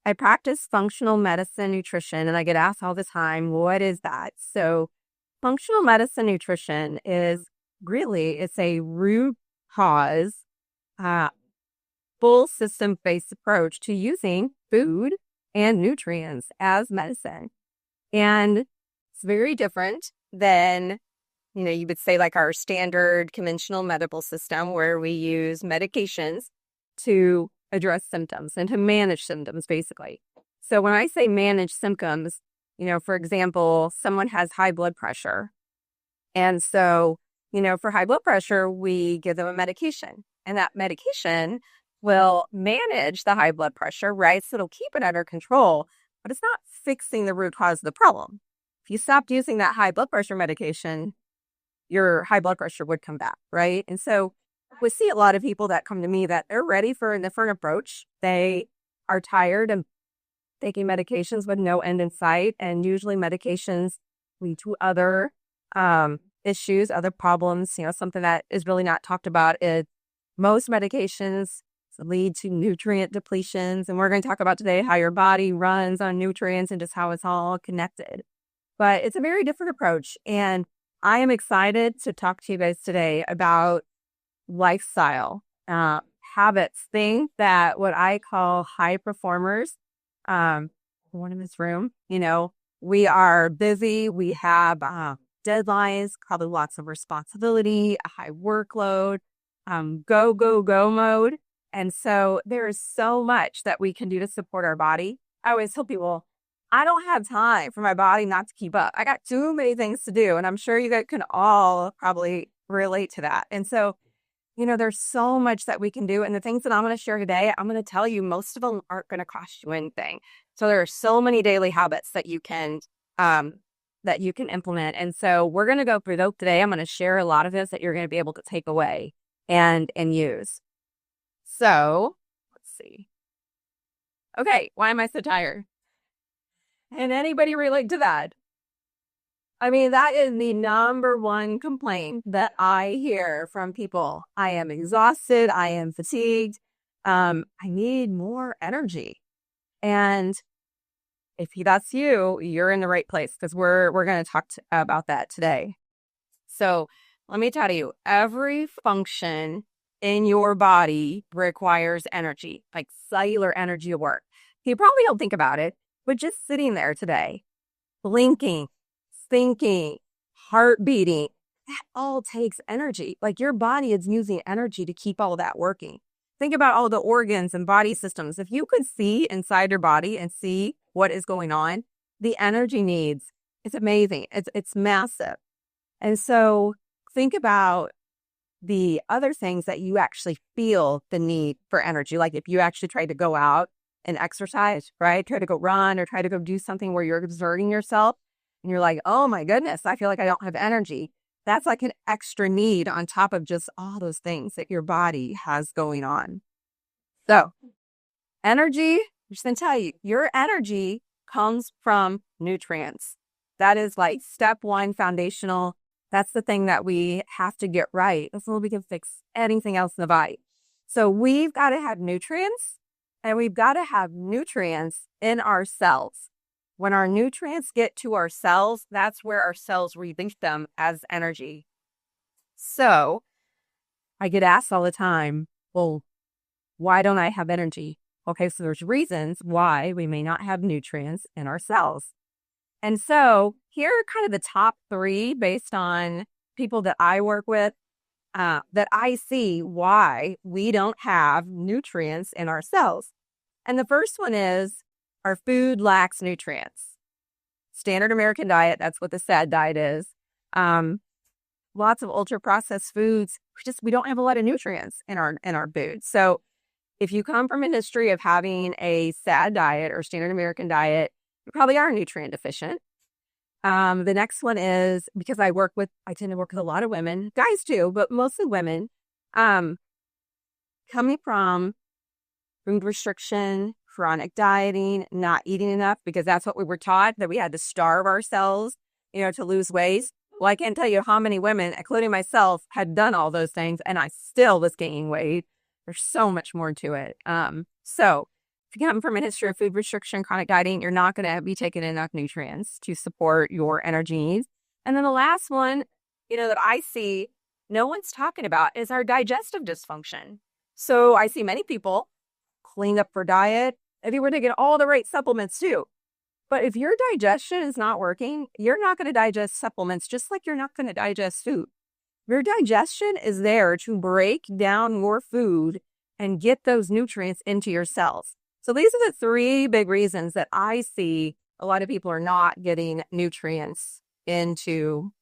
I practice functional medicine nutrition, and I get asked all the time, what is that? So functional medicine nutrition is really, it's a root cause, uh, full system-based approach to using food and nutrients as medicine. And it's very different than, you would say like our standard conventional medical system where we use medications to address symptoms and to manage symptoms, basically. So when I say manage symptoms, for example, someone has high blood pressure. And so, for high blood pressure, we give them a medication. And that medication will manage the high blood pressure, right? So it'll keep it under control, but it's not fixing the root cause of the problem. If you stopped using that high blood pressure medication, your high blood pressure would come back, right? And so we see a lot of people that come to me that they're ready for a different approach. They are tired of taking medications with no end in sight. And usually medications lead to other issues, other problems. Something that is really not talked about is most medications lead to nutrient depletions. And we're going to talk about today how your body runs on nutrients and just how it's all connected. But it's a very different approach. And I am excited to talk to you guys today about lifestyle, habits, things that what I call high performers, one in this room, we are busy. We have deadlines, probably lots of responsibility, a high workload, go, go, go mode. And so there is so much that we can do to support our body. I always tell people, I don't have time for my body not to keep up. I got too many things to do. And I'm sure you guys can all probably relate to that. And so, there's so much that we can do. And the things that I'm going to share today, I'm going to tell you, most of them aren't going to cost you anything. So there are so many daily habits that you can implement. And so we're going to go through those today. I'm going to share a lot of this that you're going to be able to take away and use. So let's see. Okay. Why am I so tired? And anybody relate to that? I mean, that is the number one complaint that I hear from people. I am exhausted. I am fatigued. I need more energy. And if that's you, you're in the right place because we're going to talk about that today. So let me tell you, every function in your body requires energy, like cellular energy at work. You probably don't think about it, but just sitting there today, blinking, thinking, heart beating, that all takes energy. Like your body is using energy to keep all that working. Think about all the organs and body systems. If you could see inside your body and see what is going on, the energy needs, it's amazing. It's massive. And so think about the other things that you actually feel the need for energy. Like if you actually try to go out and exercise, right? Try to go run or try to go do something where you're exerting yourself. And you're like, oh my goodness, I feel like I don't have energy. That's like an extra need on top of just all those things that your body has going on. So energy, I'm just going to tell you, your energy comes from nutrients. That is like step one, foundational. That's the thing that we have to get right. That's how we can fix anything else in the body. So we've got to have nutrients and we've got to have nutrients in our cells. When our nutrients get to our cells, that's where our cells release them as energy. So I get asked all the time, well, why don't I have energy? Okay, so there's reasons why we may not have nutrients in our cells. And so here are kind of the top 3 based on people that I work with that I see why we don't have nutrients in our cells. And the first one is our food lacks nutrients. Standard American diet, that's what the SAD diet is. Lots of ultra processed foods. We don't have a lot of nutrients in our food. So if you come from a history of having a SAD diet or standard American diet, you probably are nutrient deficient. The next one is because I tend to work with a lot of women, guys too, but mostly women, coming from food restriction, chronic dieting, not eating enough because that's what we were taught, that we had to starve ourselves, to lose weight. Well, I can't tell you how many women, including myself, had done all those things and I still was gaining weight. There's so much more to it. So if you come from a history of food restriction, chronic dieting, you're not going to be taking enough nutrients to support your energy needs. And then the last one, that I see no one's talking about is our digestive dysfunction. So I see many people clean up for diet. If you were taking all the right supplements too. But if your digestion is not working, you're not going to digest supplements just like you're not going to digest food. Your digestion is there to break down your food and get those nutrients into your cells. So these are the three big reasons that I see a lot of people are not getting nutrients into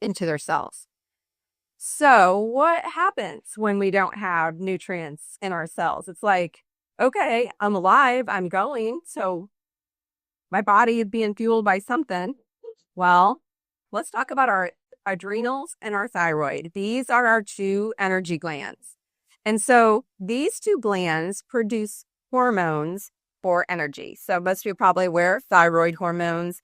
their cells. So what happens when we don't have nutrients in our cells? It's like, okay, I'm alive, I'm going, so my body is being fueled by something. Well, let's talk about our adrenals and our thyroid. These are our two energy glands. And so these two glands produce hormones for energy. So most of you are probably aware of thyroid hormones.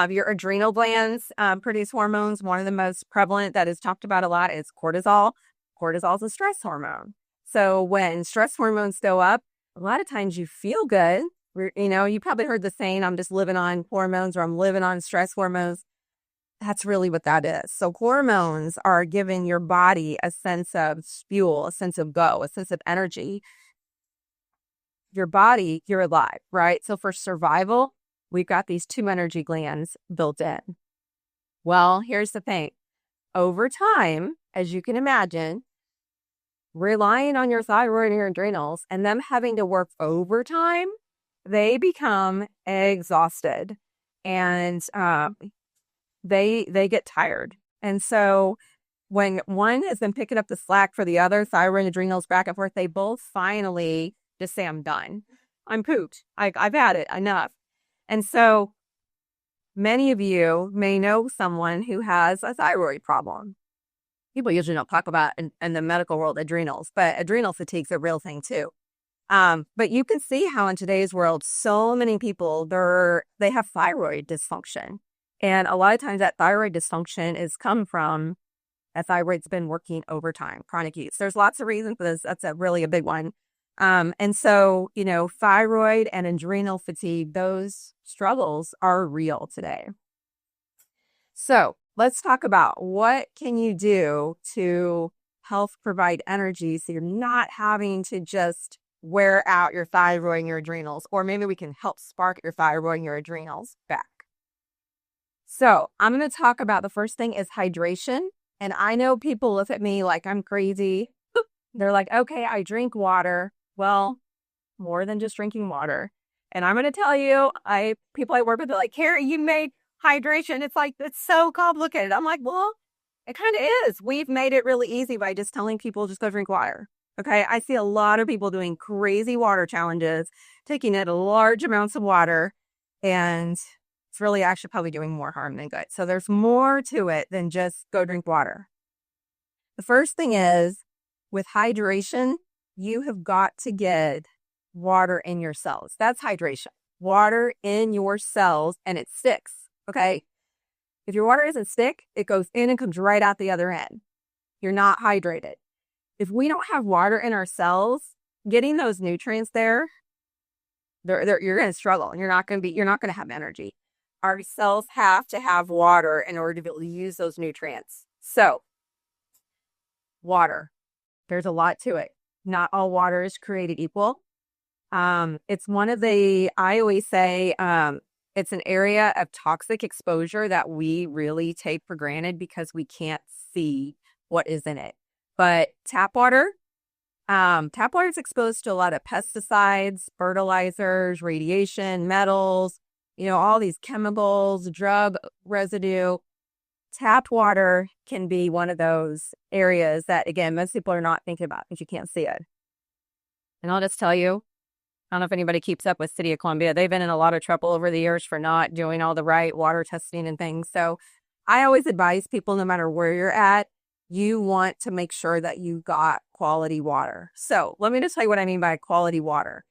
Your adrenal glands produce hormones. One of the most prevalent that is talked about a lot is cortisol. Cortisol is a stress hormone. So when stress hormones go up, a lot of times you feel good. You probably heard the saying, I'm just living on hormones, or I'm living on stress hormones. That's really what that is. So hormones are giving your body a sense of fuel, a sense of go, a sense of energy. Your body, you're alive, right? So for survival, we've got these two energy glands built in. Well, here's the thing. Over time, as you can imagine, relying on your thyroid and your adrenals and them having to work overtime, they become exhausted and they get tired. And so when one has been picking up the slack for the other, thyroid and adrenals back and forth, they both finally just say, I'm done. I'm pooped. I've had it enough. And so many of you may know someone who has a thyroid problem. People usually don't talk about in the medical world adrenals, but adrenal fatigue is a real thing too. But you can see how in today's world, so many people, they have thyroid dysfunction. And a lot of times that thyroid dysfunction is come from a thyroid's been working overtime, chronic use. There's lots of reasons for this. That's really a big one. And so, thyroid and adrenal fatigue, those struggles are real today. So let's talk about what can you do to help provide energy so you're not having to just wear out your thyroid and your adrenals, or maybe we can help spark your thyroid and your adrenals back. So I'm going to talk about the first thing is hydration. And I know people look at me like I'm crazy. They're like, okay, I drink water. Well, more than just drinking water. And I'm going to tell you, people I work with are like, Karri, you made hydration. It's like, it's so complicated. I'm like, well, it kind of is. We've made it really easy by just telling people just go drink water. Okay. I see a lot of people doing crazy water challenges, taking in large amounts of water, and it's really actually probably doing more harm than good. So there's more to it than just go drink water. The first thing is with hydration, you have got to get water in your cells. That's hydration. Water in your cells, and it sticks. Okay. If your water isn't stick, it goes in and comes right out the other end. You're not hydrated. If we don't have water in our cells, getting those nutrients there, you're going to struggle, and you're not going to have energy. Our cells have to have water in order to be able to use those nutrients. So, water, there's a lot to it. Not all water is created equal. It's I always say, it's an area of toxic exposure that we really take for granted because we can't see what is in it. But tap water is exposed to a lot of pesticides, fertilizers, radiation, metals, all these chemicals, drug residue. Tap water can be one of those areas that, again, most people are not thinking about because you can't see it. And I'll just tell you, I don't know if anybody keeps up with City of Columbia. They've been in a lot of trouble over the years for not doing all the right water testing and things. So I always advise people, no matter where you're at, you want to make sure that you got quality water. So let me just tell you what I mean by quality water.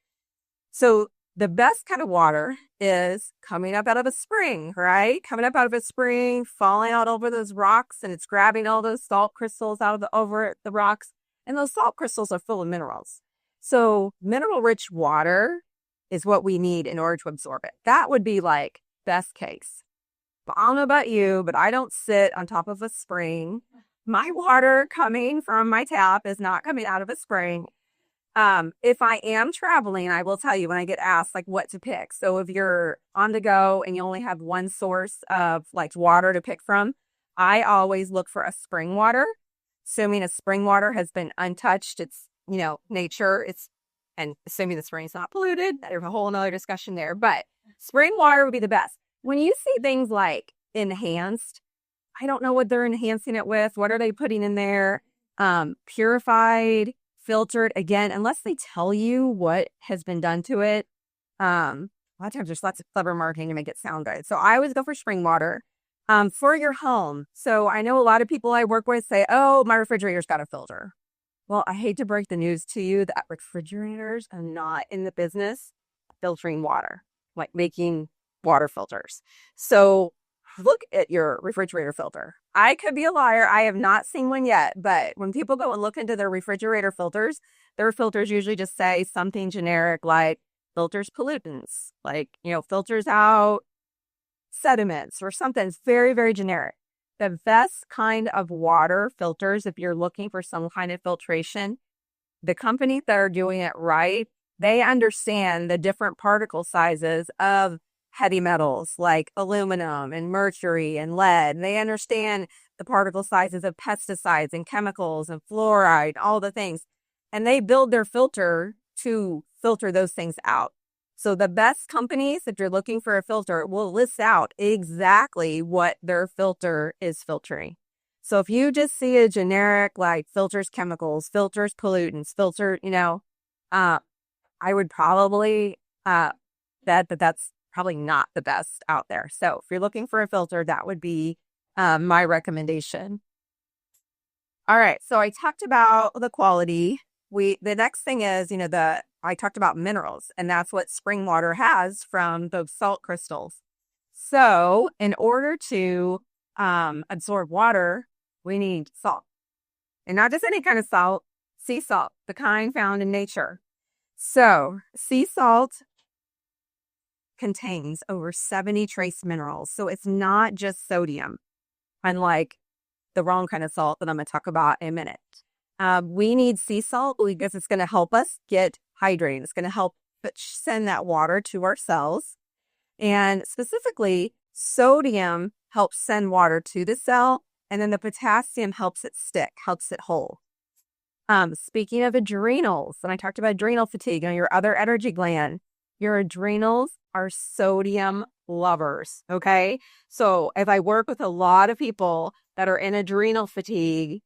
So the best kind of water is coming up out of a spring, right? Coming up out of a spring, falling out over those rocks, and it's grabbing all those salt crystals over the rocks. And those salt crystals are full of minerals. So mineral-rich water is what we need in order to absorb it. That would be like best case. But I don't know about you, but I don't sit on top of a spring. My water coming from my tap is not coming out of a spring. If I am traveling, I will tell you when I get asked like what to pick. So if you're on the go and you only have one source of like water to pick from, I always look for a spring water. Assuming a spring water has been untouched, it's, nature, and assuming the spring's not polluted, there's a whole nother discussion there, but spring water would be the best. When you see things like enhanced, I don't know what they're enhancing it with. What are they putting in there? Purified, filtered, again, unless they tell you what has been done to it. A lot of times there's lots of clever marketing to make it sound good. So I always go for spring water. For your home. So I know a lot of people I work with say, oh, my refrigerator's got a filter. Well, I hate to break the news to you that refrigerators are not in the business of filtering water, like making water filters. So look at your refrigerator filter. I could be a liar. I have not seen one yet, but when people go and look into their refrigerator filters, their filters usually just say something generic like filters pollutants, like, filters out sediments or something. It's very, very generic. The best kind of water filters, if you're looking for some kind of filtration, the companies that are doing it right, they understand the different particle sizes of heavy metals like aluminum and mercury and lead. They understand the particle sizes of pesticides and chemicals and fluoride, all the things. And they build their filter to filter those things out. So the best companies, if you're looking for a filter, will list out exactly what their filter is filtering. So if you just see a generic like filters chemicals, filters pollutants, filter, I would probably bet that that's probably not the best out there. So if you're looking for a filter, that would be my recommendation. All right. So I talked about the quality. The next thing is, I talked about minerals, and that's what spring water has from those salt crystals. So in order to absorb water, we need salt. And not just any kind of salt, sea salt, the kind found in nature. So sea salt contains over 70 trace minerals. So it's not just sodium, unlike the wrong kind of salt that I'm going to talk about in a minute. We need sea salt because it's going to help us get hydrated. It's going to help send that water to our cells. And specifically, sodium helps send water to the cell, and then the potassium helps it stick, helps it hold. Speaking of adrenals, and I talked about adrenal fatigue and your other energy gland, your adrenals are sodium lovers, okay? So if I work with a lot of people that are in adrenal fatigue,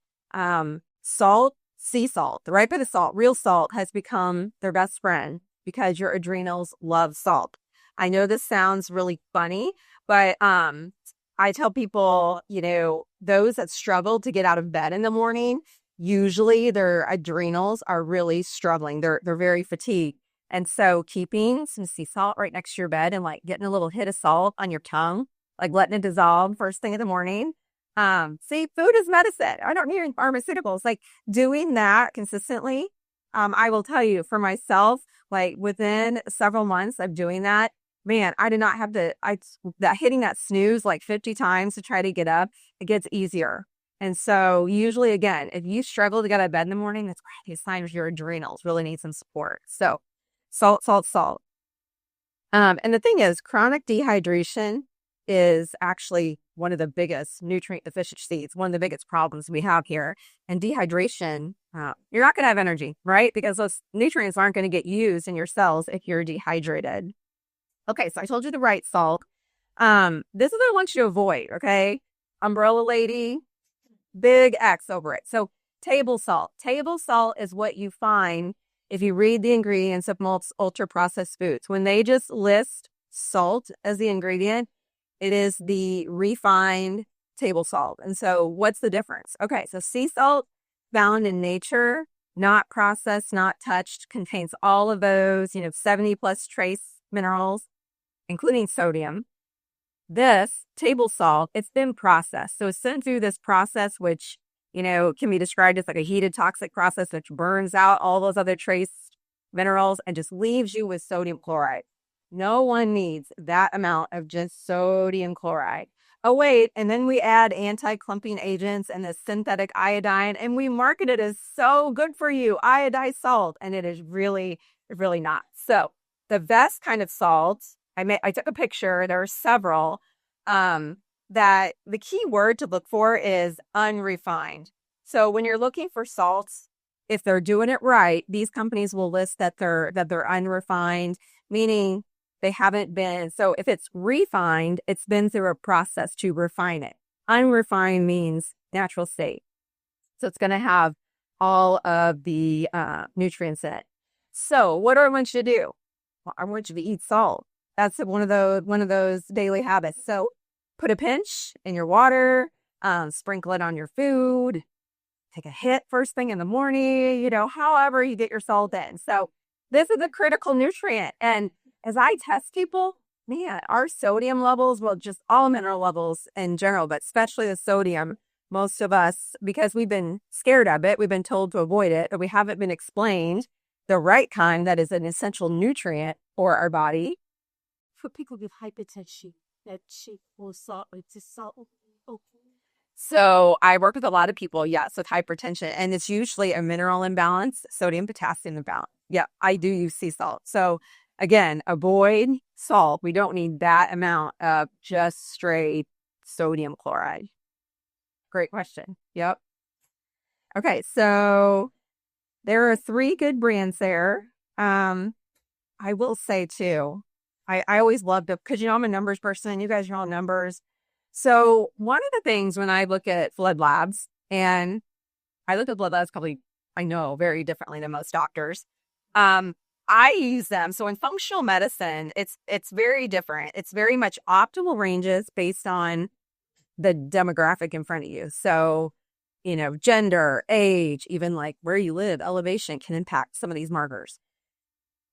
salt, sea salt, the right bit of salt, real salt has become their best friend because your adrenals love salt. I know this sounds really funny, but I tell people, those that struggle to get out of bed in the morning, usually their adrenals are really struggling. They're very fatigued. And so keeping some sea salt right next to your bed and like getting a little hit of salt on your tongue, like letting it dissolve first thing in the morning. See, food is medicine. I don't need pharmaceuticals. Like doing that consistently. I will tell you for myself, like within several months of doing that, man, I did not have that hitting that snooze like 50 times to try to get up. It gets easier. And so usually again, if you struggle to get out of bed in the morning, that's probably a sign your adrenals really need some support. So salt, salt, salt. And the thing is, chronic dehydration is actually one of the biggest nutrient deficiencies, one of the biggest problems we have here. And dehydration, you're not going to have energy, right? Because those nutrients aren't going to get used in your cells if you're dehydrated. Okay, so I told you the right salt. This is what I want you to avoid, okay? Umbrella lady, big X over it. So table salt. Table salt is what you find if you read the ingredients of most ultra-processed foods. When they just list salt as the ingredient, it is the refined table salt. And so what's the difference? Okay, so sea salt found in nature, not processed, not touched, contains all of those, 70 plus trace minerals, including sodium. This table salt, it's been processed. So it's sent through this process, which, can be described as like a heated toxic process, which burns out all those other trace minerals, and just leaves you with sodium chloride. No one needs that amount of just sodium chloride. Oh, wait. And then we add anti-clumping agents and the synthetic iodine, and we market it as so good for you, iodized salt. And it is really, really not. So the best kind of salt, I took a picture. There are several, that the key word to look for is unrefined. So when you're looking for salts, if they're doing it right, these companies will list that they're unrefined, meaning they haven't been. So if it's refined, it's been through a process to refine it. Unrefined means natural state. So it's going to have all of the nutrients in it. So what do I want you to do? Well, I want you to eat salt. That's one of those daily habits. So put a pinch in your water, sprinkle it on your food, take a hit first thing in the morning, however you get your salt in. So this is a critical nutrient. And as I test people, man, our sodium levels, well, just all mineral levels in general, but especially the sodium, most of us, because we've been scared of it, we've been told to avoid it, or we haven't been explained the right kind that is an essential nutrient for our body. For people with hypertension, that shake or salt, it's salt. Okay. So I work with a lot of people, yes, with hypertension, and it's usually a mineral imbalance, sodium potassium imbalance. Yeah, I do use sea salt. So again, avoid salt. We don't need that amount of just straight sodium chloride. Great question. Yep. Okay, so there are 3 good brands there. I will say too, I always loved it because, I'm a numbers person. You guys are all numbers. So one of the things when I look at blood labs, and I look at blood labs probably, I know, very differently than most doctors. I use them. So in functional medicine, it's very different. It's very much optimal ranges based on the demographic in front of you. So, gender, age, even like where you live, elevation can impact some of these markers.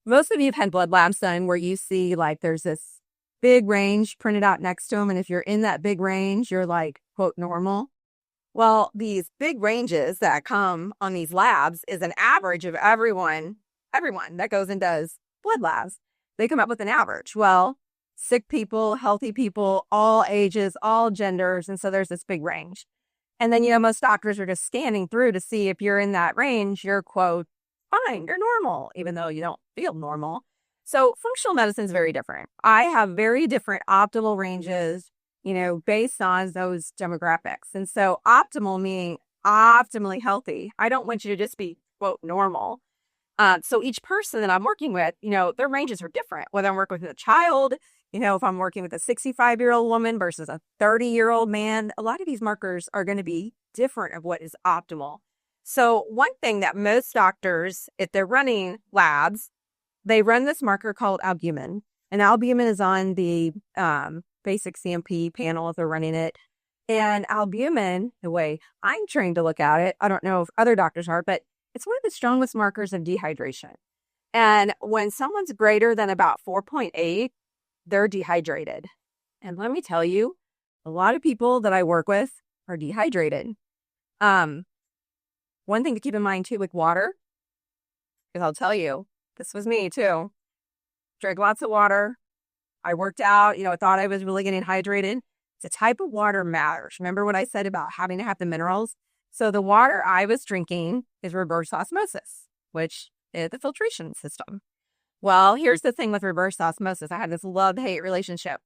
Most of you have had blood labs done where you see like there's this big range printed out next to them. And if you're in that big range, you're like, quote, normal. Well, these big ranges that come on these labs is an average of everyone that goes and does blood labs. They come up with an average. Well, sick people, healthy people, all ages, all genders. And so there's this big range. And then, most doctors are just scanning through to see if you're in that range, you're, quote, fine, you're normal, even though you don't feel normal. So functional medicine is very different. I have very different optimal ranges, based on those demographics. And so optimal meaning optimally healthy. I don't want you to just be, quote, normal. So each person that I'm working with, their ranges are different. Whether I'm working with a child, if I'm working with a 65-year-old woman versus a 30-year-old man, a lot of these markers are going to be different of what is optimal. So one thing that most doctors, if they're running labs, they run this marker called albumin. And albumin is on the basic CMP panel if they're running it. And albumin, the way I'm trained to look at it, I don't know if other doctors are, but it's one of the strongest markers of dehydration. And when someone's greater than about 4.8, they're dehydrated. And let me tell you, a lot of people that I work with are dehydrated. One thing to keep in mind too with water, because I'll tell you, this was me too. Drank lots of water. I worked out, I thought I was really getting hydrated. The type of water matters. Remember what I said about having to have the minerals? So the water I was drinking is reverse osmosis, which is the filtration system. Well, here's the thing with reverse osmosis. I had this love-hate relationship.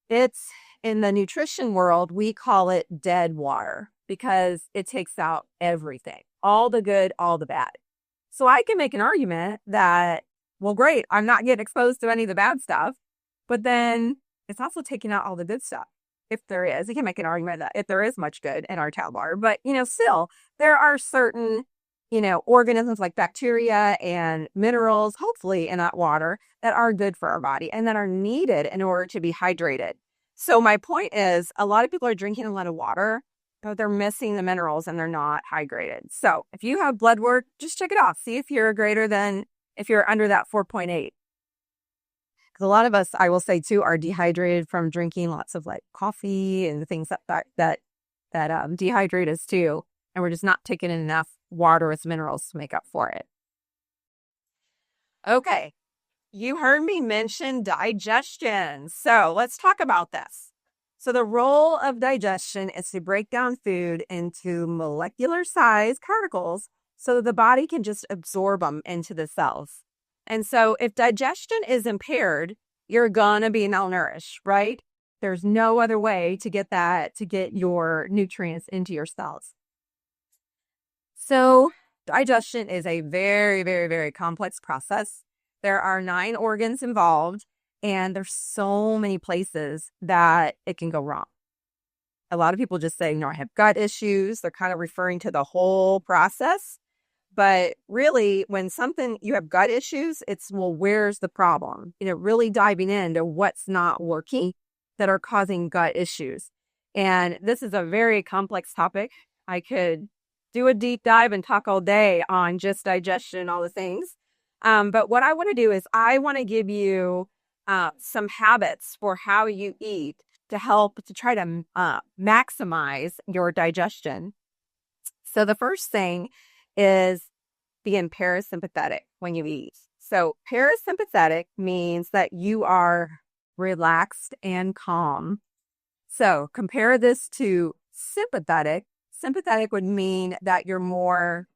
It's in the nutrition world, we call it dead water because it takes out everything, all the good, all the bad. So I can make an argument that, well, great, I'm not getting exposed to any of the bad stuff, but then it's also taking out all the good stuff. If there is, you can make an argument that if there is much good in our tap water, but still there are certain, organisms like bacteria and minerals, hopefully in that water that are good for our body and that are needed in order to be hydrated. So my point is a lot of people are drinking a lot of water, but they're missing the minerals and they're not hydrated. So if you have blood work, just check it off. See if you're if you're under that 4.8. Because a lot of us, I will say too, are dehydrated from drinking lots of like coffee and things that dehydrate us too. And we're just not taking in enough water with minerals to make up for it. Okay. You heard me mention digestion. So let's talk about this. So, the role of digestion is to break down food into molecular size particles so that the body can just absorb them into the cells. And so, if digestion is impaired, you're going to be malnourished, right? There's no other way to get your nutrients into your cells. So, digestion is a very, very, very complex process. There are 9 organs involved, and there's so many places that it can go wrong. A lot of people just say, I have gut issues. They're kind of referring to the whole process. But really, when you have gut issues, it's, well, where's the problem? Really diving into what's not working that are causing gut issues. And this is a very complex topic. I could do a deep dive and talk all day on just digestion and all the things. But what I want to do is I want to give you some habits for how you eat to help to try to maximize your digestion. So the first thing is being parasympathetic when you eat. So parasympathetic means that you are relaxed and calm. So compare this to sympathetic. Sympathetic would mean that you're more,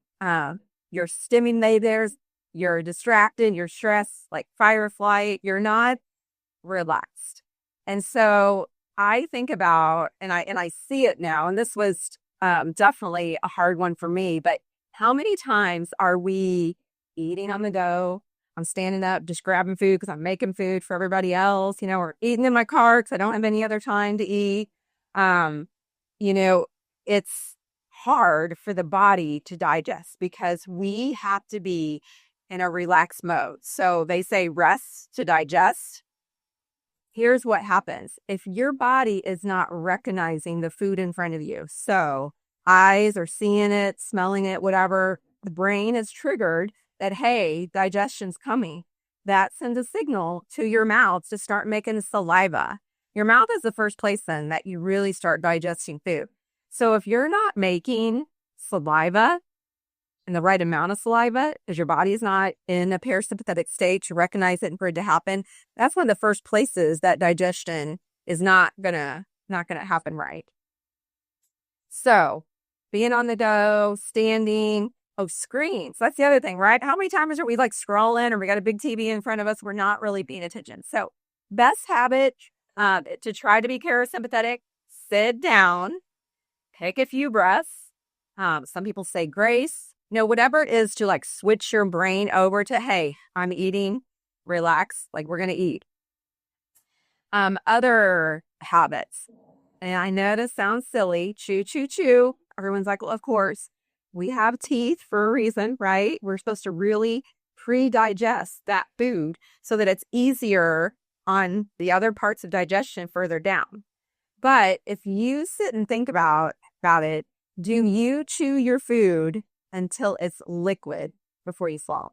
you're stimulated, you're distracted, you're stressed, like fight or flight. You're not relaxed. And so I think about, and I see it now, and this was definitely a hard one for me, but how many times are we eating on the go? I'm standing up, just grabbing food because I'm making food for everybody else, or eating in my car because I don't have any other time to eat. It's hard for the body to digest because we have to be in a relaxed mode. So they say rest to digest. Here's what happens. If your body is not recognizing the food in front of you, so eyes are seeing it, smelling it, whatever, the brain is triggered that, hey, digestion's coming. That sends a signal to your mouth to start making saliva. Your mouth is the first place then that you really start digesting food. So if you're not making saliva and the right amount of saliva, because your body is not in a parasympathetic state to recognize it and for it to happen, that's one of the first places that digestion is not gonna happen right. So being on the go, standing, screens. That's the other thing, right? How many times are we like scrolling or we got a big TV in front of us? We're not really paying attention. So best habit to try to be parasympathetic, sit down, take a few breaths. Some people say grace, whatever it is to like switch your brain over to, hey, I'm eating, relax, like we're going to eat. Other habits. And I know this sounds silly. Chew, chew, chew. Everyone's like, well, of course, we have teeth for a reason, right? We're supposed to really pre-digest that food so that it's easier on the other parts of digestion further down. But if you sit and think about it, do you chew your food until it's liquid before you swallow?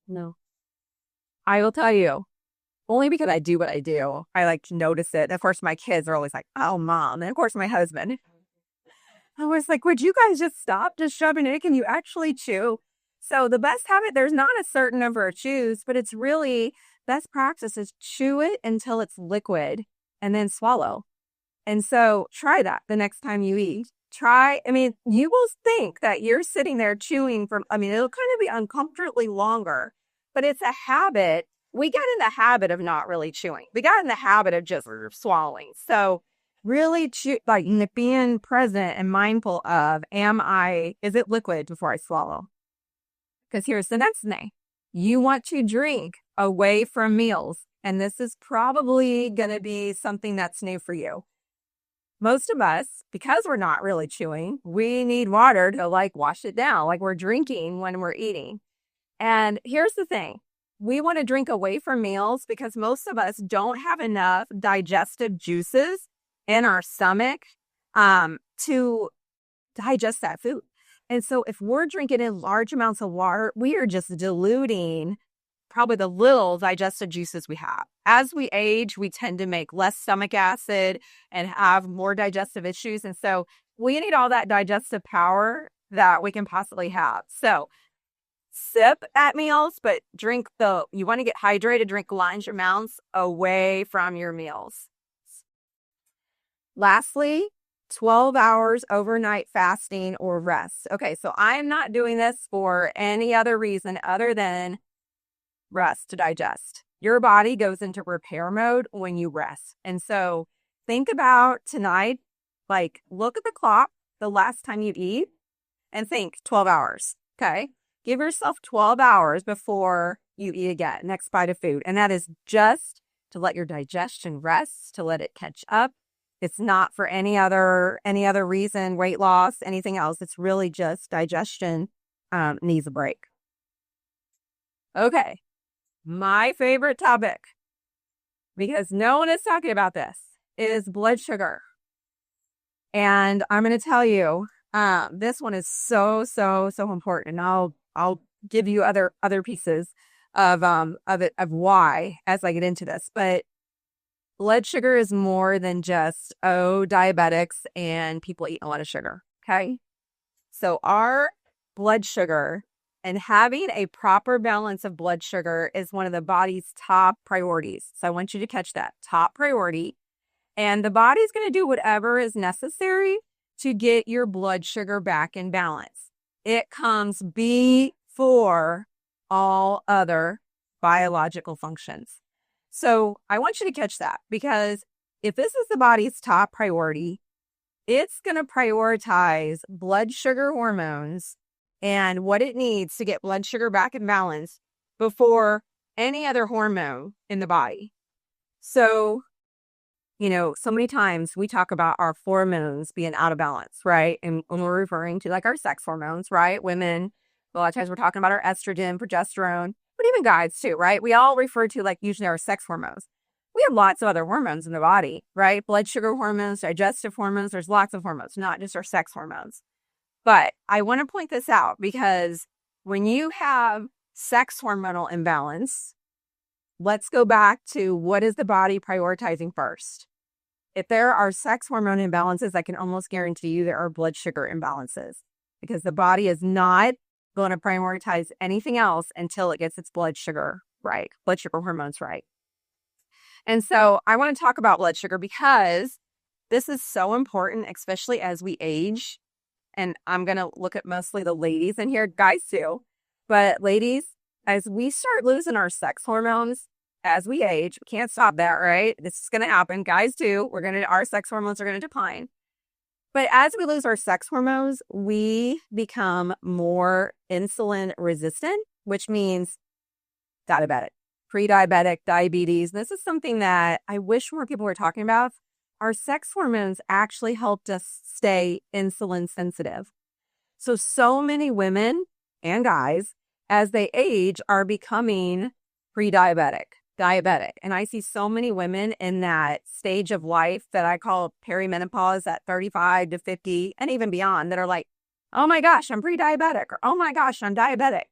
No. I will tell you, only because I do what I do. I like to notice it. Of course, my kids are always like, oh, Mom. And of course, my husband. I was like, would you guys just stop just shoving it? Can you actually chew? So the best habit, there's not a certain number of chews, but it's really best practice is chew it until it's liquid and then swallow. And so try that the next time you eat. You will think that you're sitting there chewing it'll kind of be uncomfortably longer, but it's a habit. We got in the habit of not really chewing. We got in the habit of just swallowing. So really being present and mindful of, is it liquid before I swallow? Because here's the next thing. You want to drink away from meals. And this is probably going to be something that's new for you. Most of us, because we're not really chewing, we need water to wash it down, like we're drinking when we're eating. And here's the thing. We want to drink away from meals because most of us don't have enough digestive juices in our stomach to digest that food. And so if we're drinking in large amounts of water, we are just diluting probably the little digestive juices we have. As we age, we tend to make less stomach acid and have more digestive issues. And so we need all that digestive power that we can possibly have. So sip at meals, but you want to get hydrated, drink lunch amounts away from your meals. Lastly, 12 hours overnight fasting or rest. Okay, so I'm not doing this for any other reason other than rest to digest. Your body goes into repair mode when you rest. And so think about tonight, like look at the clock the last time you eat and think 12 hours. Okay. Give yourself 12 hours before you eat again, next bite of food. And that is just to let your digestion rest, to let it catch up. It's not for any other reason, weight loss, anything else. It's really just digestion needs a break. Okay. My favorite topic, because no one is talking about this, is blood sugar. And I'm going to tell you, this one is so important. And I'll give you other pieces of why as I get into this. But blood sugar is more than just diabetics and people eating a lot of sugar. Okay, so our blood sugar and having a proper balance of blood sugar is one of the body's top priorities. So I want you to catch that top priority. And the body's going to do whatever is necessary to get your blood sugar back in balance. It comes before all other biological functions. So I want you to catch that, because if this is the body's top priority, it's going to prioritize blood sugar hormones and what it needs to get blood sugar back in balance before any other hormone in the body. So, so many times we talk about our hormones being out of balance, right? And when we're referring to like our sex hormones, right? Women, a lot of times we're talking about our estrogen, progesterone, but even guys too, right? We all refer to like usually our sex hormones. We have lots of other hormones in the body, right? Blood sugar hormones, digestive hormones. There's lots of hormones, not just our sex hormones. But I want to point this out because when you have sex hormonal imbalance, let's go back to what is the body prioritizing first. If there are sex hormone imbalances, I can almost guarantee you there are blood sugar imbalances, because the body is not going to prioritize anything else until it gets its blood sugar right, blood sugar hormones right. And so I want to talk about blood sugar because this is so important, especially as we age. And I'm going to look at mostly the ladies in here, guys too. But ladies, as we start losing our sex hormones as we age, we can't stop that, right? This is going to happen. Guys too, our sex hormones are going to decline. But as we lose our sex hormones, we become more insulin resistant, which means diabetic, pre-diabetic, diabetes. This is something that I wish more people were talking about. Our sex hormones actually helped us stay insulin sensitive. So many women and guys, as they age, are becoming pre-diabetic, diabetic. And I see so many women in that stage of life that I call perimenopause at 35 to 50 and even beyond that are like, oh my gosh, I'm pre-diabetic, or oh my gosh, I'm diabetic.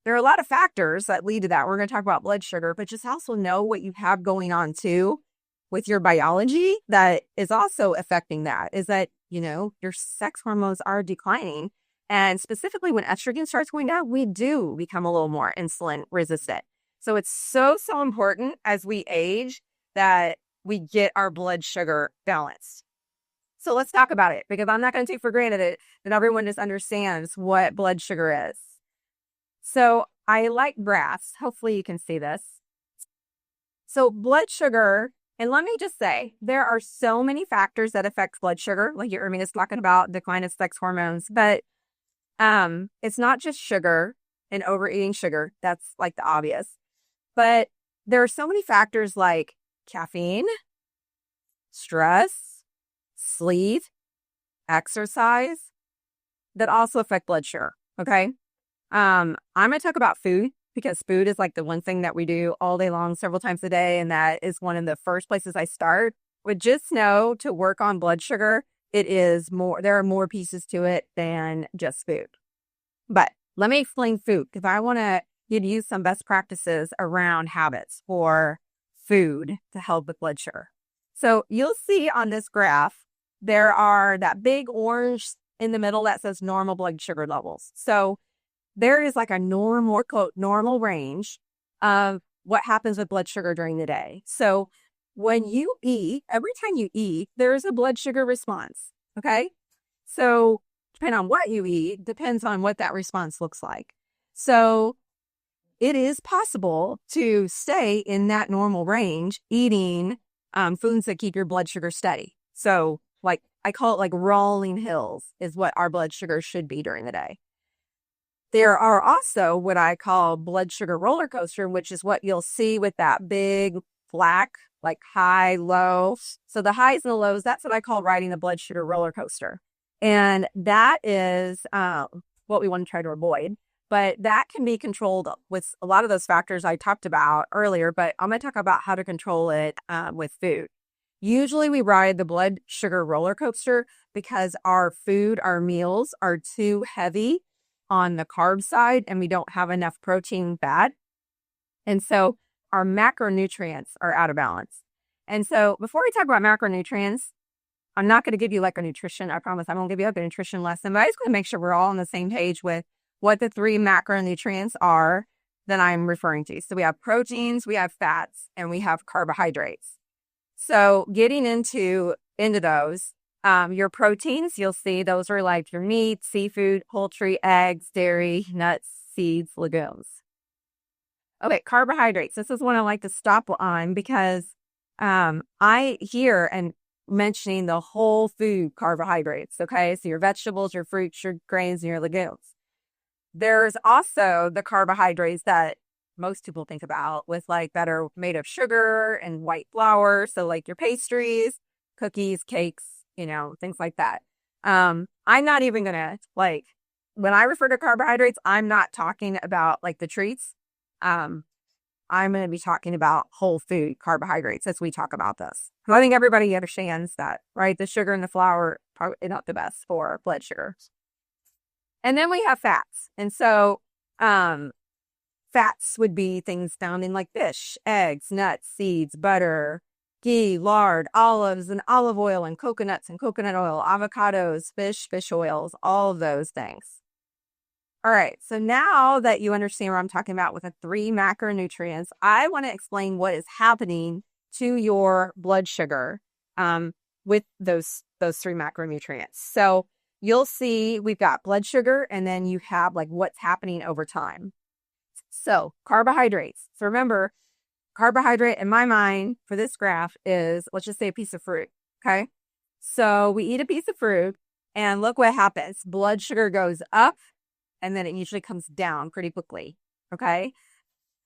There are a lot of factors that lead to that. We're going to talk about blood sugar, but just also know what you have going on too with your biology that is also affecting that, is that, your sex hormones are declining. And specifically when estrogen starts going down, we do become a little more insulin resistant. So it's so important as we age that we get our blood sugar balanced. So let's talk about it, because I'm not going to take for granted that everyone just understands what blood sugar is. So I like graphs. Hopefully you can see this. So blood sugar, and let me just say, there are so many factors that affect blood sugar. Like you heard me just talking about decline of sex hormones, but it's not just sugar and overeating sugar. That's like the obvious. But there are so many factors like caffeine, stress, sleep, exercise that also affect blood sugar. Okay. I'm going to talk about food, because food is like the one thing that we do all day long, several times a day. And that is one of the first places I start with. Just know to work on blood sugar, there are more pieces to it than just food. But let me explain food, because I want to give you some best practices around habits for food to help with blood sugar. So you'll see on this graph, there are that big orange in the middle that says normal blood sugar levels. So there is like a normal, quote, normal range of what happens with blood sugar during the day. So when you eat, every time you eat, there is a blood sugar response. Okay. So depending on what you eat, depends on what that response looks like. So it is possible to stay in that normal range eating foods that keep your blood sugar steady. So, like, I call it like rolling hills, is what our blood sugar should be during the day. There are also what I call blood sugar roller coaster, which is what you'll see with that big black, like high, low. So, the highs and the lows, that's what I call riding the blood sugar roller coaster. And that is what we want to try to avoid. But that can be controlled with a lot of those factors I talked about earlier. But I'm going to talk about how to control it with food. Usually we ride the blood sugar roller coaster because our food, our meals are too heavy on the carb side and we don't have enough protein, fat. And so our macronutrients are out of balance. And so before we talk about macronutrients, I'm not going to give you like a nutrition. I promise I won't give you like a nutrition lesson, but I just want to make sure we're all on the same page with what the 3 macronutrients are that I'm referring to. So we have proteins, we have fats, and we have carbohydrates. So getting into those, your proteins, you'll see those are like your meat, seafood, poultry, eggs, dairy, nuts, seeds, legumes. Okay, carbohydrates. This is one I like to stop on because I hear and mentioning the whole food carbohydrates. Okay, so your vegetables, your fruits, your grains, and your legumes. There's also the carbohydrates that most people think about with like that are made of sugar and white flour. So like your pastries, cookies, cakes, things like that. I'm not even gonna like when I refer to carbohydrates, I'm not talking about like the treats. I'm going to be talking about whole food carbohydrates as we talk about this. So I think everybody understands that, right? The sugar and the flour probably not the best for blood sugar. And then we have fats. And so fats would be things found in like fish, eggs, nuts, seeds, butter, ghee, lard, olives, and olive oil, and coconuts and coconut oil, avocados, fish oils, all of those things. All right, so now that you understand what I'm talking about with the 3 macronutrients, I want to explain what is happening to your blood sugar with those 3 macronutrients. So you'll see we've got blood sugar, and then you have like what's happening over time. So carbohydrates. So remember, carbohydrate in my mind for this graph is, let's just say a piece of fruit, okay? So we eat a piece of fruit, and look what happens. Blood sugar goes up, and then it usually comes down pretty quickly, okay?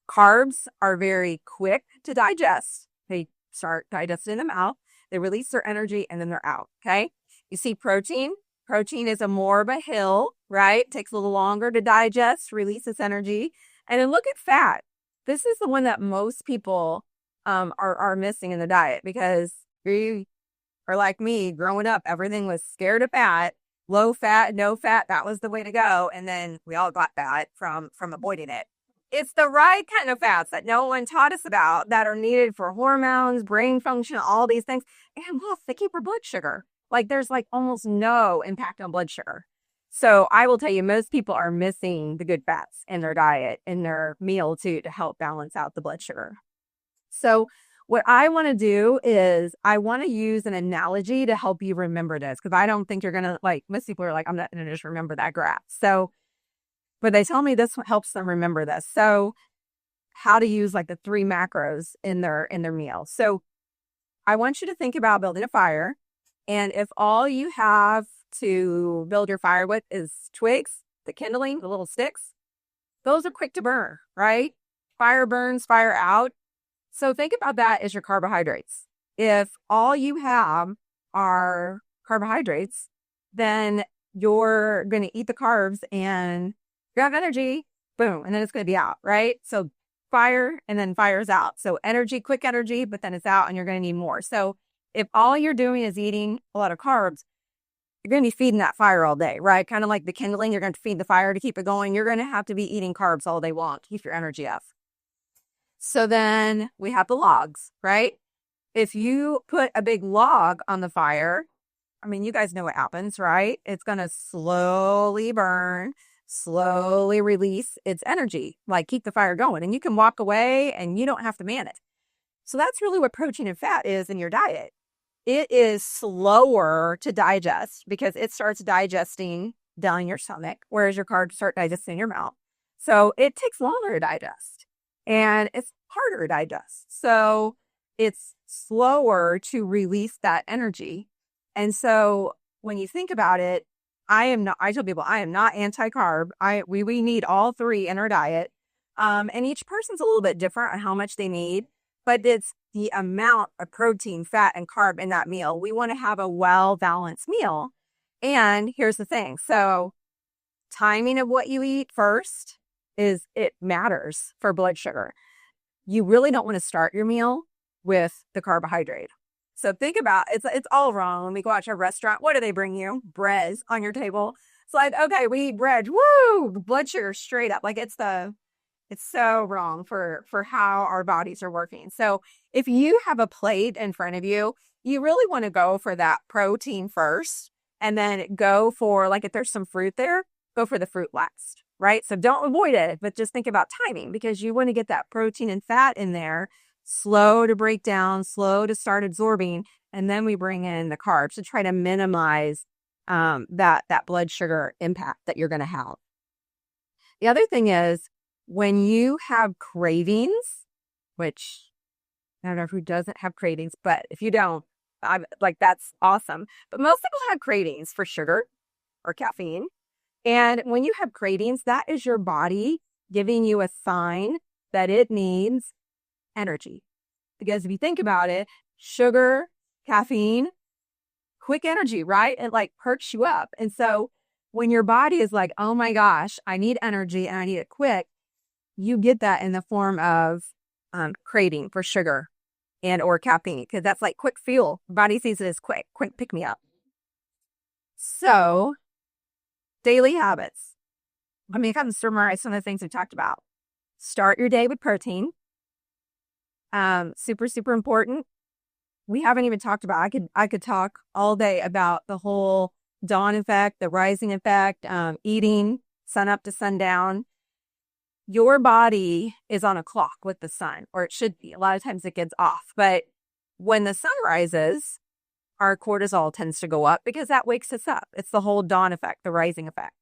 Carbs are very quick to digest. They start digesting in the mouth. They release their energy, and then they're out, okay? You see protein. Protein is more of a hill, right? Takes a little longer to digest, releases energy. And then look at fat. This is the one that most people are missing in the diet because you are like me, growing up, everything was scared of fat. Low fat, no fat, that was the way to go. And then we all got fat from avoiding it. It's the right kind of fats that no one taught us about that are needed for hormones, brain function, all these things. And look, they keep our blood sugar. Like there's like almost no impact on blood sugar. So I will tell you, most people are missing the good fats in their diet, in their meal too, to help balance out the blood sugar. So what I want to do is I want to use an analogy to help you remember this because I don't think you're going to like, most people are like, I'm not going to just remember that graph. So, but they tell me this helps them remember this. So how to use like the 3 macros in their meal. So I want you to think about building a fire. And if all you have to build your fire with is twigs, the kindling, the little sticks, those are quick to burn, right? Fire burns, fire out. So think about that as your carbohydrates. If all you have are carbohydrates, then you're going to eat the carbs and you have energy, boom, and then it's going to be out, right? So fire and then fire's out. So energy, quick energy, but then it's out and you're going to need more. So if all you're doing is eating a lot of carbs, you're going to be feeding that fire all day, right? Kind of like the kindling, you're going to feed the fire to keep it going. You're going to have to be eating carbs all day long to keep your energy up. So then we have the logs, right? If you put a big log on the fire, I mean, you guys know what happens, right? It's going to slowly burn. slowly release its energy, like keep the fire going. And you can walk away and you don't have to man it. So that's really what protein and fat is in your diet. It is slower to digest because it starts digesting down your stomach, whereas your carbs start digesting in your mouth. So it takes longer to digest and it's harder to digest. So it's slower to release that energy. And so when you think about it, I tell people I am not anti-carb. We need all three in our diet. And each person's a little bit different on how much they need, but it's the amount of protein, fat, and carb in that meal. We want to have a well-balanced meal. And here's the thing. So timing of what you eat first it matters for blood sugar. You really don't want to start your meal with the carbohydrate. So think about it's all wrong. When we go out to a restaurant, what do they bring you? Bread on your table. It's like, okay, we eat bread. Woo! Blood sugar straight up. Like it's so wrong for how our bodies are working. So if you have a plate in front of you, you really want to go for that protein first and then go for, like, if there's some fruit there, go for the fruit last, right? So don't avoid it, but just think about timing because you want to get that protein and fat in there, slow to break down, slow to start absorbing, and then we bring in the carbs to try to minimize that blood sugar impact that you're going to have. The other thing is when you have cravings, which I don't know who doesn't have cravings, but if you don't, I'm like, that's awesome. But most people have cravings for sugar or caffeine. And when you have cravings, that is your body giving you a sign that it needs energy. Because if you think about it, sugar, caffeine, quick energy, right? It like perks you up. And so when your body is like, oh my gosh, I need energy and I need it quick, you get that in the form of craving for sugar and or caffeine, because that's like quick fuel. Body sees it as quick pick me up. So daily habits. I mean, kind of summarize some of the things we talked about. Start your day with protein. Super, super important. We haven't even talked about, I could talk all day about the whole dawn effect, the rising effect, eating sun up to sundown. Your body is on a clock with the sun, or it should be. A lot of times it gets off. But when the sun rises, our cortisol tends to go up because that wakes us up. It's the whole dawn effect, the rising effect.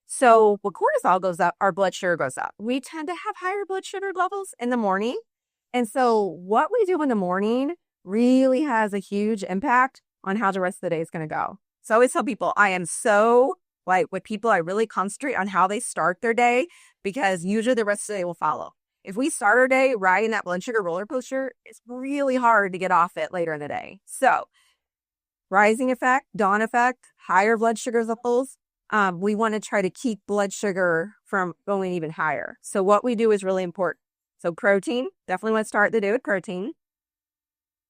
So when cortisol goes up, our blood sugar goes up. We tend to have higher blood sugar levels in the morning. And so what we do in the morning really has a huge impact on how the rest of the day is going to go. So I always tell people, I am so like with people, I really concentrate on how they start their day because usually the rest of the day will follow. If we start our day riding that blood sugar roller coaster, it's really hard to get off it later in the day. So rising effect, dawn effect, higher blood sugar levels. We want to try to keep blood sugar from going even higher. So what we do is really important. So protein, definitely want to start the day with protein.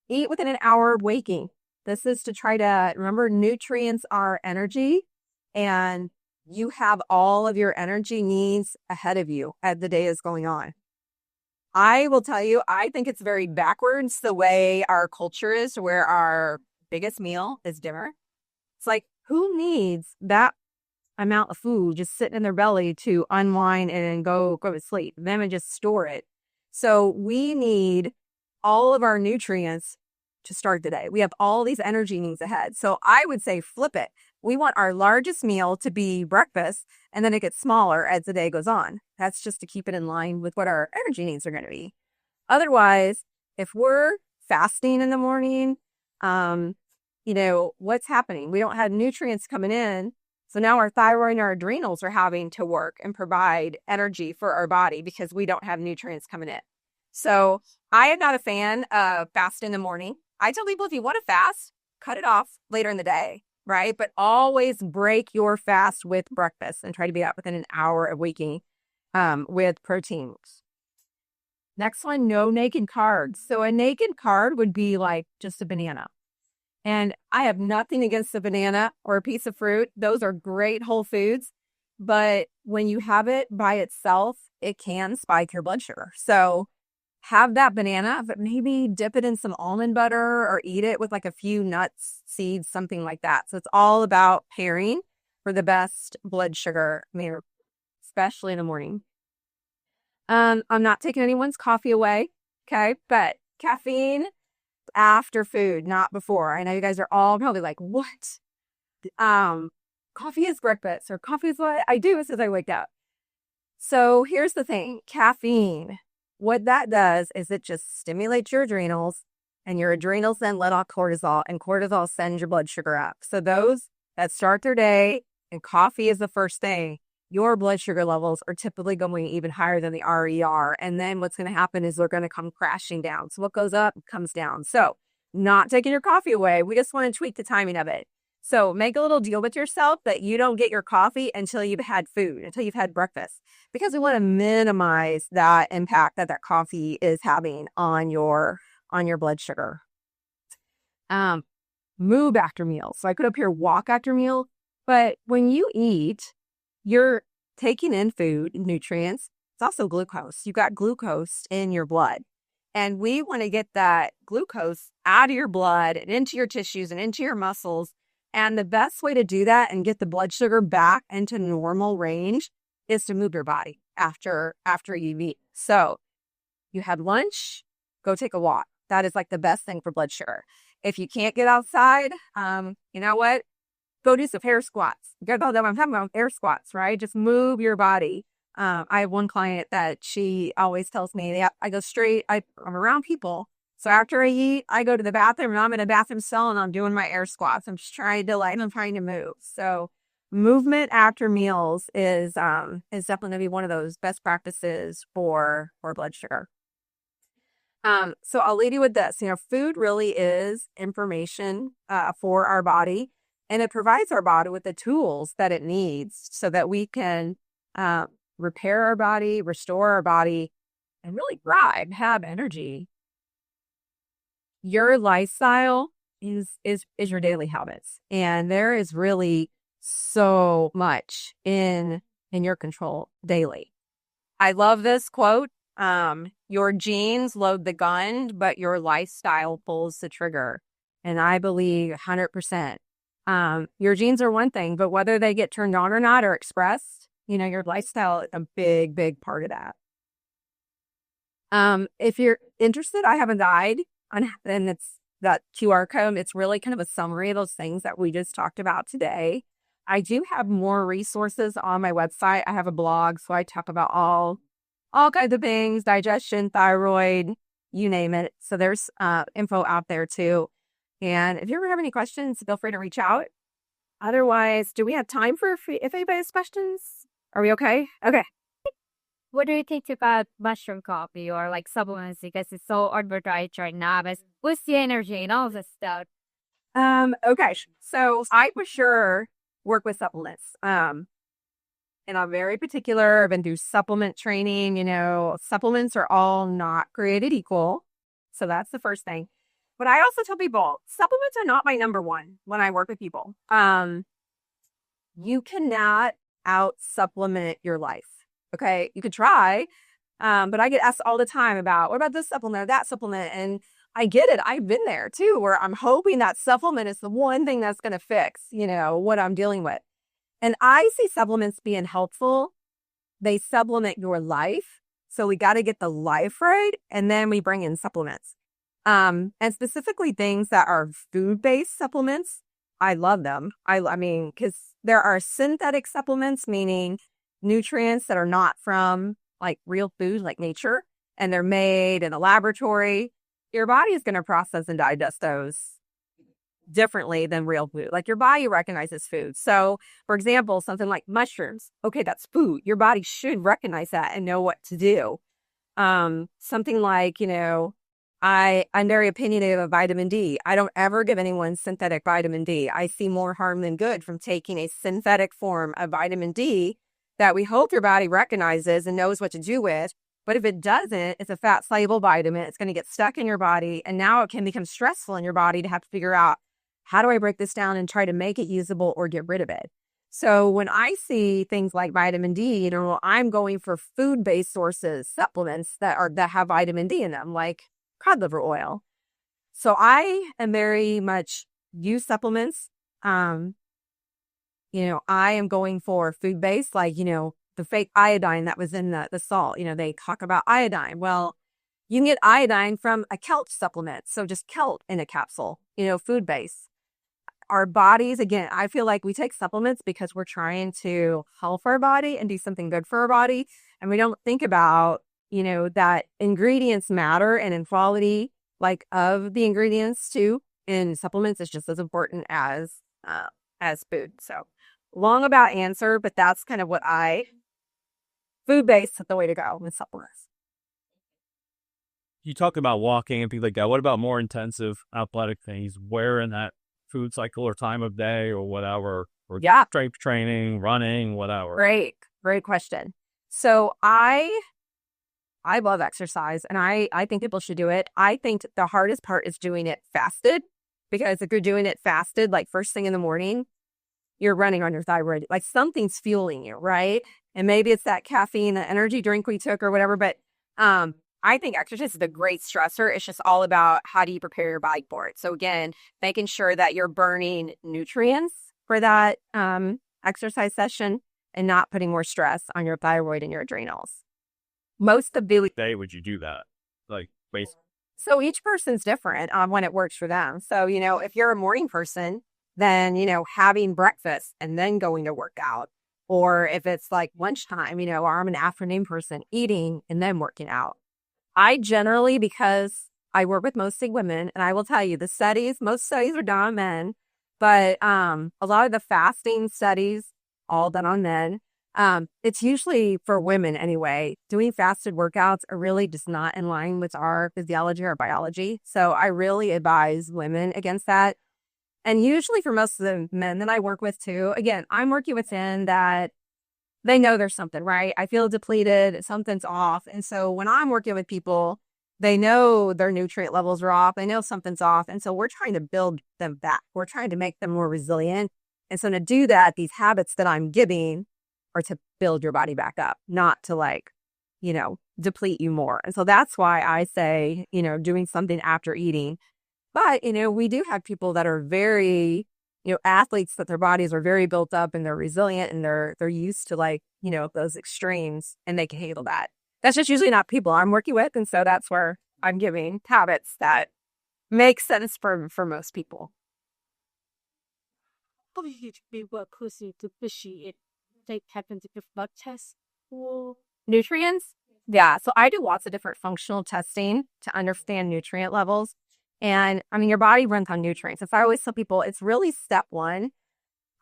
Eat within an hour of waking. This is to try to remember nutrients are energy and you have all of your energy needs ahead of you as the day is going on. I will tell you, I think it's very backwards the way our culture is, where our biggest meal is dinner. It's like, who needs that amount of food just sitting in their belly to unwind and go to sleep? Them and just store it. So we need all of our nutrients to start the day. We have all these energy needs ahead. So I would say flip it. We want our largest meal to be breakfast, and then it gets smaller as the day goes on. That's just to keep it in line with what our energy needs are going to be. Otherwise, if we're fasting in the morning, what's happening? We don't have nutrients coming in. So now our thyroid and our adrenals are having to work and provide energy for our body because we don't have nutrients coming in. So I am not a fan of fast in the morning. I tell people if you want to fast, cut it off later in the day, right? But always break your fast with breakfast and try to be up within an hour of waking with proteins. Next one, no naked carbs. So a naked carb would be like just a banana. And I have nothing against a banana or a piece of fruit. Those are great whole foods. But when you have it by itself, it can spike your blood sugar. So have that banana, but maybe dip it in some almond butter or eat it with like a few nuts, seeds, something like that. So it's all about pairing for the best blood sugar. especially in the morning. I'm not taking anyone's coffee away, okay? But caffeine after food, not before. I know you guys are all probably like, what? Um, Coffee is breakfast or coffee is what I do as I wake up. So here's the thing, caffeine, what that does is it just stimulates your adrenals, and your adrenals then let off cortisol, and cortisol sends your blood sugar up. So those that start their day and coffee is the first thing, your blood sugar levels are typically going even higher than they already are. And then what's going to happen is they're going to come crashing down. So what goes up comes down. So not taking your coffee away. We just want to tweak the timing of it. So make a little deal with yourself that you don't get your coffee until you've had food, until you've had breakfast, because we want to minimize that impact that coffee is having on your blood sugar. Move after meals. So I could up here walk after meal, but when you eat, you're taking in food, nutrients. It's also glucose. You got glucose in your blood. And we want to get that glucose out of your blood and into your tissues and into your muscles. And the best way to do that and get the blood sugar back into normal range is to move your body after you eat. So you had lunch, go take a walk. That is like the best thing for blood sugar. If you can't get outside, you know what? Go do some air squats. You guys all know what I'm talking about, air squats, right? Just move your body. I have one client that she always tells me, I go straight, I'm around people. So after I eat, I go to the bathroom and I'm in a bathroom stall and I'm doing my air squats. I'm just trying to move. So movement after meals is definitely going to be one of those best practices for blood sugar. So I'll leave you with this. Food really is information for our body, and it provides our body with the tools that it needs so that we can repair our body, restore our body, and really thrive, have energy. Your lifestyle is your daily habits, and there is really so much in your control daily. I love this quote. Your genes load the gun, but your lifestyle pulls the trigger. And I believe 100%. Your genes are one thing, but whether they get turned on or not or expressed, your lifestyle is a big, big part of that. If you're interested, I have a guide and it's that QR code. It's really kind of a summary of those things that we just talked about today. I do have more resources on my website. I have a blog, so I talk about all kinds of things, digestion, thyroid, you name it. So there's info out there too. And if you ever have any questions, feel free to reach out. Otherwise, do we have time if anybody has questions? Are we okay? Okay. What do you think about mushroom coffee or like supplements, because it's so advertised right now, but boost the energy and all this stuff? Okay. So I for sure work with supplements. And I'm very particular. I've been through supplement training. Supplements are all not created equal. So that's the first thing. But I also tell people supplements are not my number one when I work with people. You cannot out supplement your life. Okay. You could try. But I get asked all the time about what about this supplement or that supplement? And I get it. I've been there too, where I'm hoping that supplement is the one thing that's going to fix, what I'm dealing with. And I see supplements being helpful. They supplement your life. So we got to get the life right. And then we bring in supplements. And specifically things that are food-based supplements. I love them. I mean, because there are synthetic supplements, meaning nutrients that are not from like real food, like nature, and they're made in a laboratory. Your body is going to process and digest those differently than real food. Like your body recognizes food. So, for example, something like mushrooms. Okay, that's food. Your body should recognize that and know what to do. Something like, I'm very opinionated of vitamin D. I don't ever give anyone synthetic vitamin D. I see more harm than good from taking a synthetic form of vitamin D that we hope your body recognizes and knows what to do with. But if it doesn't, it's a fat soluble vitamin. It's going to get stuck in your body. And now it can become stressful in your body to have to figure out, how do I break this down and try to make it usable or get rid of it? So when I see things like vitamin D, I'm going for food-based sources, supplements that have vitamin D in them, like cod liver oil. So I am very much use supplements. I am going for food-based, like, the fake iodine that was in the salt. They talk about iodine. Well, you can get iodine from a kelp supplement. So just kelp in a capsule, food base. Our bodies, again, I feel like we take supplements because we're trying to help our body and do something good for our body. And we don't think about, that ingredients matter and in quality, like of the ingredients too, in supplements is just as important as food. So long about answer, but that's kind of what food-based is the way to go with supplements. You talk about walking and things like that. What about more intensive athletic things? Where in that food cycle or time of day or whatever, or Yeah. strength training, running, whatever? Great question. So I love exercise and I think people should do it. I think the hardest part is doing it fasted, because if you're doing it fasted, like first thing in the morning, you're running on your thyroid, like something's fueling you, right? And maybe it's that caffeine, the energy drink we took or whatever. But I think exercise is a great stressor. It's just all about how do you prepare your body for it. So again, making sure that you're burning nutrients for that exercise session and not putting more stress on your thyroid and your adrenals. Most of the day would you do that? Like, basically. So each person's different when it works for them. So, if you're a morning person, then, having breakfast and then going to work out. Or if it's like lunchtime, or I'm an afternoon person, eating and then working out. I generally, because I work with mostly women, and I will tell you most studies are done on men, but a lot of the fasting studies, all done on men. It's usually for women anyway. Doing fasted workouts are really just not in line with our physiology or biology. So I really advise women against that. And usually for most of the men that I work with too, again, I'm working with men that they know there's something, right? I feel depleted, something's off. And so when I'm working with people, they know their nutrient levels are off. They know something's off. And so we're trying to build them back. We're trying to make them more resilient. And so to do that, these habits that I'm giving are to build your body back up, not to deplete you more. And so that's why I say, doing something after eating. But, we do have people that are very, athletes that their bodies are very built up and they're resilient and they're used to those extremes and they can handle that. That's just usually not people I'm working with. And so that's where I'm giving habits that make sense for most people. They happen to give blood tests for nutrients. Yeah. So I do lots of different functional testing to understand nutrient levels. And your body runs on nutrients. If I always tell people, it's really step one.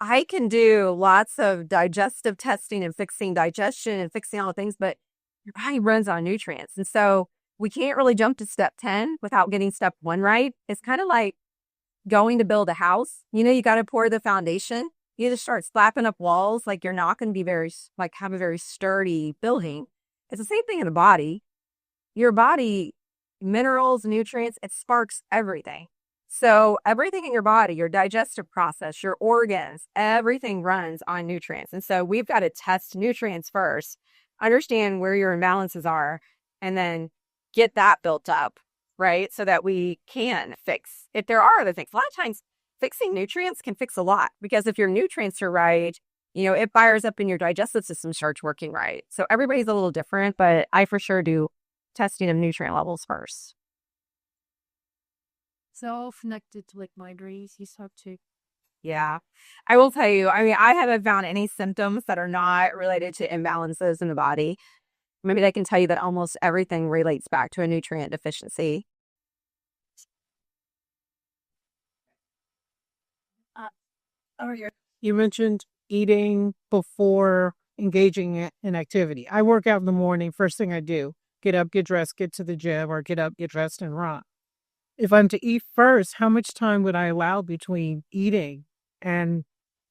I can do lots of digestive testing and fixing digestion and fixing all the things, but your body runs on nutrients. And so we can't really jump to step 10 without getting step 1 right. It's kind of like going to build a house. You got to pour the foundation. You just start slapping up walls. Like you're not going to be have a very sturdy building. It's the same thing in the body. Your body, minerals, nutrients, it sparks everything. So everything in your body, your digestive process, your organs, everything runs on nutrients. And so we've got to test nutrients first, understand where your imbalances are, and then get that built up, right? So that we can fix, if there are other things. A lot of times fixing nutrients can fix a lot, because if your nutrients are right, it fires up and your digestive system starts working right. So everybody's a little different, but I for sure do testing of nutrient levels first. So connected to migraines, you start to. Yeah, I will tell you, I haven't found any symptoms that are not related to imbalances in the body. Maybe I can tell you that almost everything relates back to a nutrient deficiency. You mentioned eating before engaging in activity. I work out in the morning. First thing I do, get up, get dressed, get to the gym, or get up, get dressed, and run. If I'm to eat first, how much time would I allow between eating and?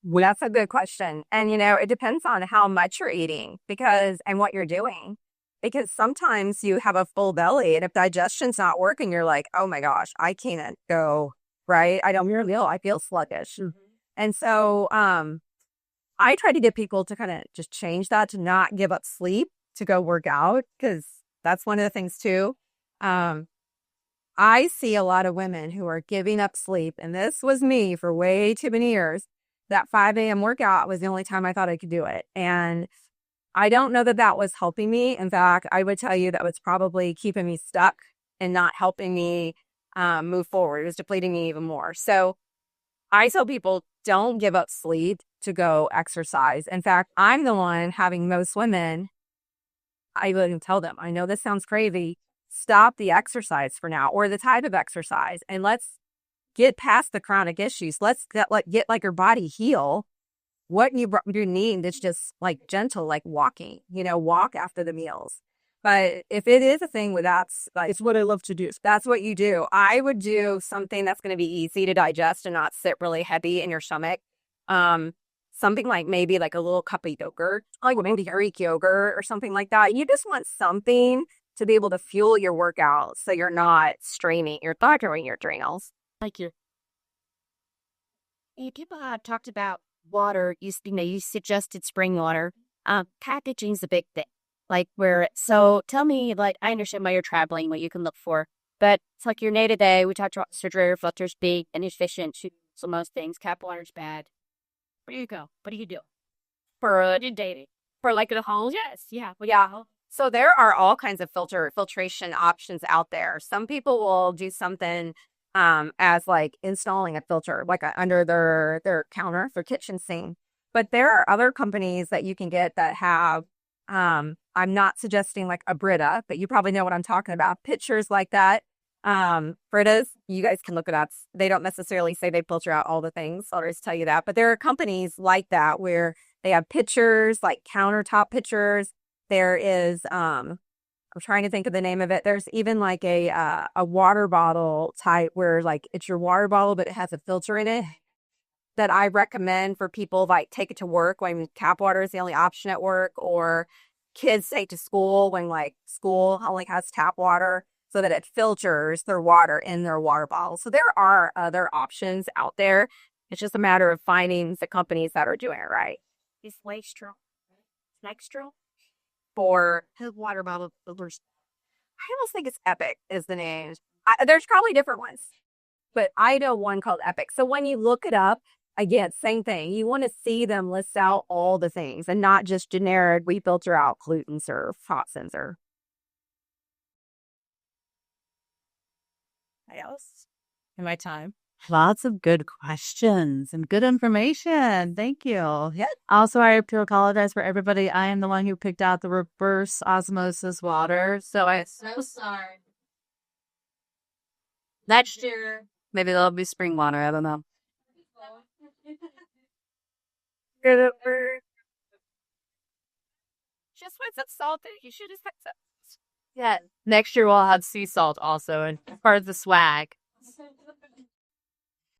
That's a good question. And, it depends on how much you're eating and what you're doing. Because sometimes you have a full belly, and if digestion's not working, you're like, oh my gosh, I can't go, right? I feel sluggish. Mm-hmm. And so I try to get people to kind of just change that, to not give up sleep to go work out, because that's one of the things too. I see a lot of women who are giving up sleep, and this was me for way too many years. That 5 a.m. workout was the only time I thought I could do it. And I don't know that that was helping me. In fact, I would tell you that was probably keeping me stuck and not helping me move forward. It was depleting me even more. So I tell people, don't give up sleep to go exercise. In fact, I'm the one having most women, I would tell them, I know this sounds crazy, stop the exercise for now, or the type of exercise, and let's get past the chronic issues. Let's get like your body heal. What you need is just like gentle, like walking, walk after the meals. But if it is a thing where that's like, It's what I love to do. that's what you do, I would do something that's going to be easy to digest and not sit really heavy in your stomach. Something like maybe like a little cup of yogurt, like maybe Greek yogurt or something like that. You just want something to be able to fuel your workout so you're not straining your thigh or your adrenals. Thank you. Hey, people talked about water. You suggested spring water. Packaging's a big thing. So tell me, like, I understand why you're traveling, what you can look for, but it's like your day to day. We talked about refrigerator filters being inefficient to so most things. Tap water's bad. Where do you go? What do you do? For You're dating. for like at home. Yes. Yeah. What Yeah. So there are all kinds of filtration options out there. Some people will do something as like installing a filter like under their counter, their kitchen sink. But there are other companies that you can get that have I'm not suggesting like a Brita, but you probably know what I'm talking about. Pictures like that. Britas, you guys can look it up. They don't necessarily say they filter out all the things. I'll just tell you that. But there are companies like that where they have pitchers, like countertop pitchers. There is, I'm trying to think of the name of it. There's even like a water bottle type where like it's your water bottle, but it has a filter in it that I recommend for people like take it to work when tap water is the only option at work, or kids take to school when like school only has tap water so that it filters their water in their water bottle. So there are other options out there. It's just a matter of finding the companies that are doing it right. Is Wastrel? Nextral? For His water bottle filters. I almost think it's Epic is the name. There's probably different ones, but I know one called Epic. So when you look it up, again, same thing. You want to see them list out all the things and not just generic, we filter out pollutants or hot sensor. Else? In my time. Lots of good questions and good information. Thank you. Yeah. Also, I have to apologize for everybody. I am the one who picked out the reverse osmosis water. So I'm so sorry. Next year, maybe there'll be spring water. I don't know. Just when it's salted, you should have said so. Yeah. Next year we'll have sea salt also, and part of the swag.